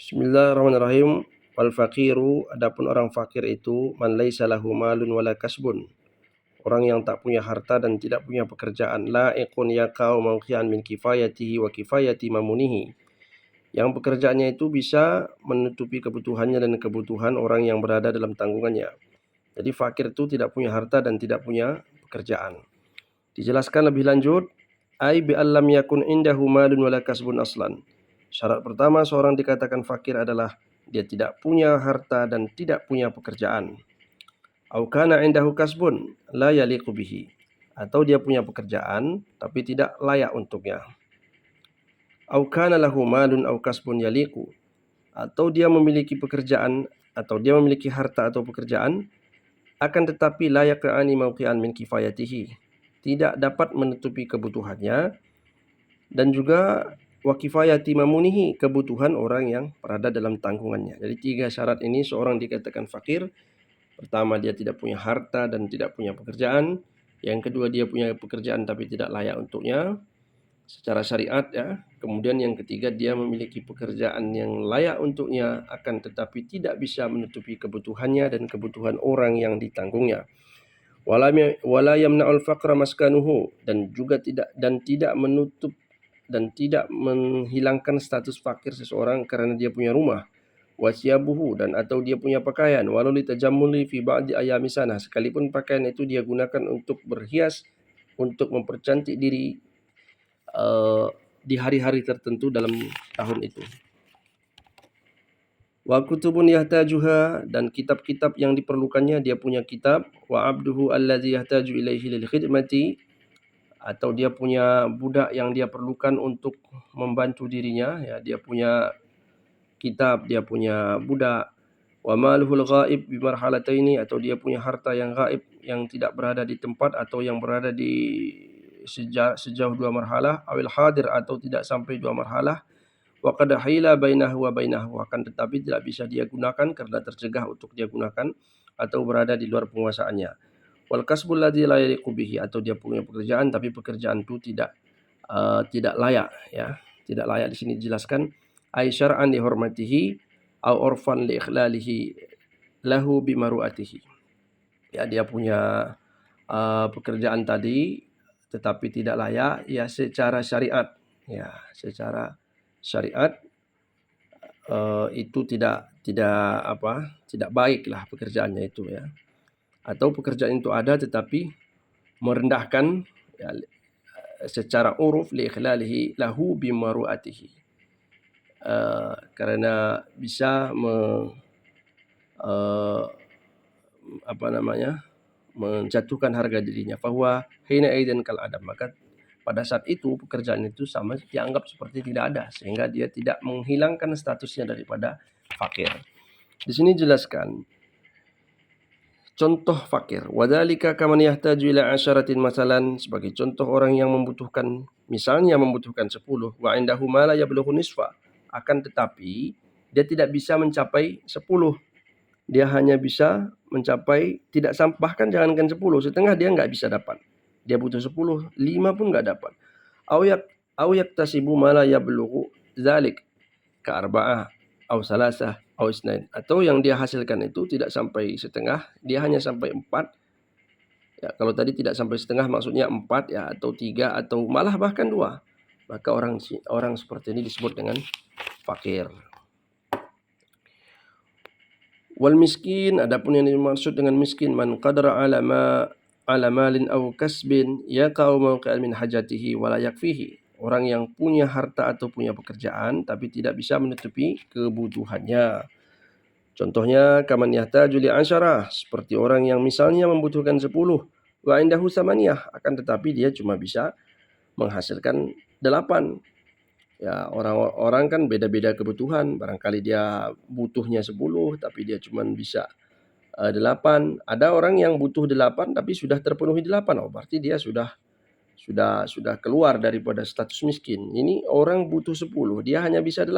Bismillahirrahmanirrahim. Wal faqiru, adapun orang fakir itu man laisa lahu malun wala kasbun. Orang yang tak punya harta dan tidak punya pekerjaan. La'iqun yaqau mawqi'an min kifayatihi wa kifayati mamunihi. Yang pekerjaannya itu bisa menutupi kebutuhannya dan kebutuhan orang yang berada dalam tanggungannya. Jadi fakir itu tidak punya harta dan tidak punya pekerjaan. Dijelaskan lebih lanjut, ai bi allam yakun indahu malun wala kasbun aslan. Syarat pertama seorang dikatakan fakir adalah dia tidak punya harta dan tidak punya pekerjaan. Au kana indahu kasbun la yaliqu bihi. Atau dia punya pekerjaan tapi tidak layak untuknya. Au kana lahu malun au kasbun yaliqu. Atau dia memiliki pekerjaan atau dia memiliki harta atau pekerjaan akan tetapi la yaqa'ani mawqi'an min kifayatihi. Tidak dapat menutupi kebutuhannya dan juga wa kifayati mamunihi, kebutuhan orang yang berada dalam tanggungannya. Jadi 3 syarat ini seorang dikatakan fakir. Pertama, dia tidak punya harta dan tidak punya pekerjaan. Yang kedua, dia punya pekerjaan tapi tidak layak untuknya secara syariat ya. Kemudian yang ketiga, dia memiliki pekerjaan yang layak untuknya akan tetapi tidak bisa menutupi kebutuhannya dan kebutuhan orang yang ditanggungnya. Wala yamna'ul faqra maskanuhu, dan juga tidak menutup dan tidak menghilangkan status fakir seseorang karena dia punya rumah, wasiyabuhu, dan atau dia punya pakaian, walau litajammuli fi ba'di ayami sana, sekalipun pakaian itu dia gunakan untuk berhias, untuk mempercantik diri di hari-hari tertentu dalam tahun itu. Wa kutubun yahtajuha, dan kitab-kitab yang diperlukannya dia punya kitab. Wa abduhu alladzi yahtaju ilaihi lil khidmati, atau dia punya budak yang dia perlukan untuk membantu dirinya ya, dia punya kitab, dia punya budak. Wa maluhul ghaib bi marhalataini, atau dia punya harta yang gaib yang tidak berada di tempat atau yang berada di sejauh 2 marhalah, awil hadir, atau tidak sampai 2 marhalah. Wa qad hila bainahu wa bainahu, akan tetapi tidak bisa dia gunakan karena tercegah untuk dia gunakan atau berada di luar penguasaannya. Wal kasbul ladzi la yaliqu bihi, atau dia punya pekerjaan tapi pekerjaan itu tidak layak ya. Tidak layak di sini dijelaskan ai syar'an li hurmatihi au urfan li ikhlalihi lahu bi maru'atihi. Ya, dia punya pekerjaan tadi tetapi tidak layak ya secara syariat. Ya, secara syariat itu tidak baiklah pekerjaannya itu ya. Atau pekerjaan itu ada tetapi merendahkan ya, secara uruf li ikhlalihi lahu bimaruatihi, karena bisa menjatuhkan harga dirinya. Fahuwa hina aidan kal adam, maka pada saat itu pekerjaan itu sama dianggap seperti tidak ada, sehingga dia tidak menghilangkan statusnya daripada fakir. Di sini jelaskan contoh fakir. Wadzalika kaman yahtaju ila asyaratin masalan, sebagai contoh orang yang membutuhkan, misalnya membutuhkan 10, wa indahu ma la yablughu nisfa, akan tetapi dia tidak bisa mencapai 10. Dia hanya bisa mencapai tidak bahkan jangankan 10, setengah dia enggak bisa dapat. Dia butuh 10, 5 pun enggak dapat. Au yaktasibu ma la yablughu dzalik ka arba'ah au salasah au isnain, atau yang dia hasilkan itu tidak sampai setengah, dia hanya sampai 4. Ya, kalau tadi tidak sampai setengah maksudnya 4 ya, atau 3, atau malah bahkan 2. Maka orang seperti ini disebut dengan fakir. Wal miskin, adapun yang dimaksud dengan miskin, man qadara ala malin aw kasbin yaqau mawqi'an min hajatihi wa la yakfihi. Orang yang punya harta atau punya pekerjaan tapi tidak bisa menutupi kebutuhannya. Contohnya kaman yahtaju li asyarah, seperti orang yang misalnya membutuhkan 10, wa indahu samaniyah, akan tetapi dia cuma bisa menghasilkan 8. Ya, orang kan beda-beda kebutuhan, barangkali dia butuhnya 10 tapi dia cuma bisa 8. Ada orang yang butuh 8 tapi sudah terpenuhi 8. Oh, berarti dia sudah keluar daripada status miskin. Ini orang butuh 10, dia hanya bisa 8.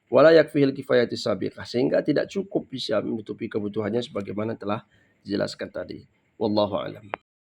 Wala yakfihil kifayati sabiqah, sehingga tidak cukup bisa menutupi kebutuhannya sebagaimana telah dijelaskan tadi. Wallahu a'lam.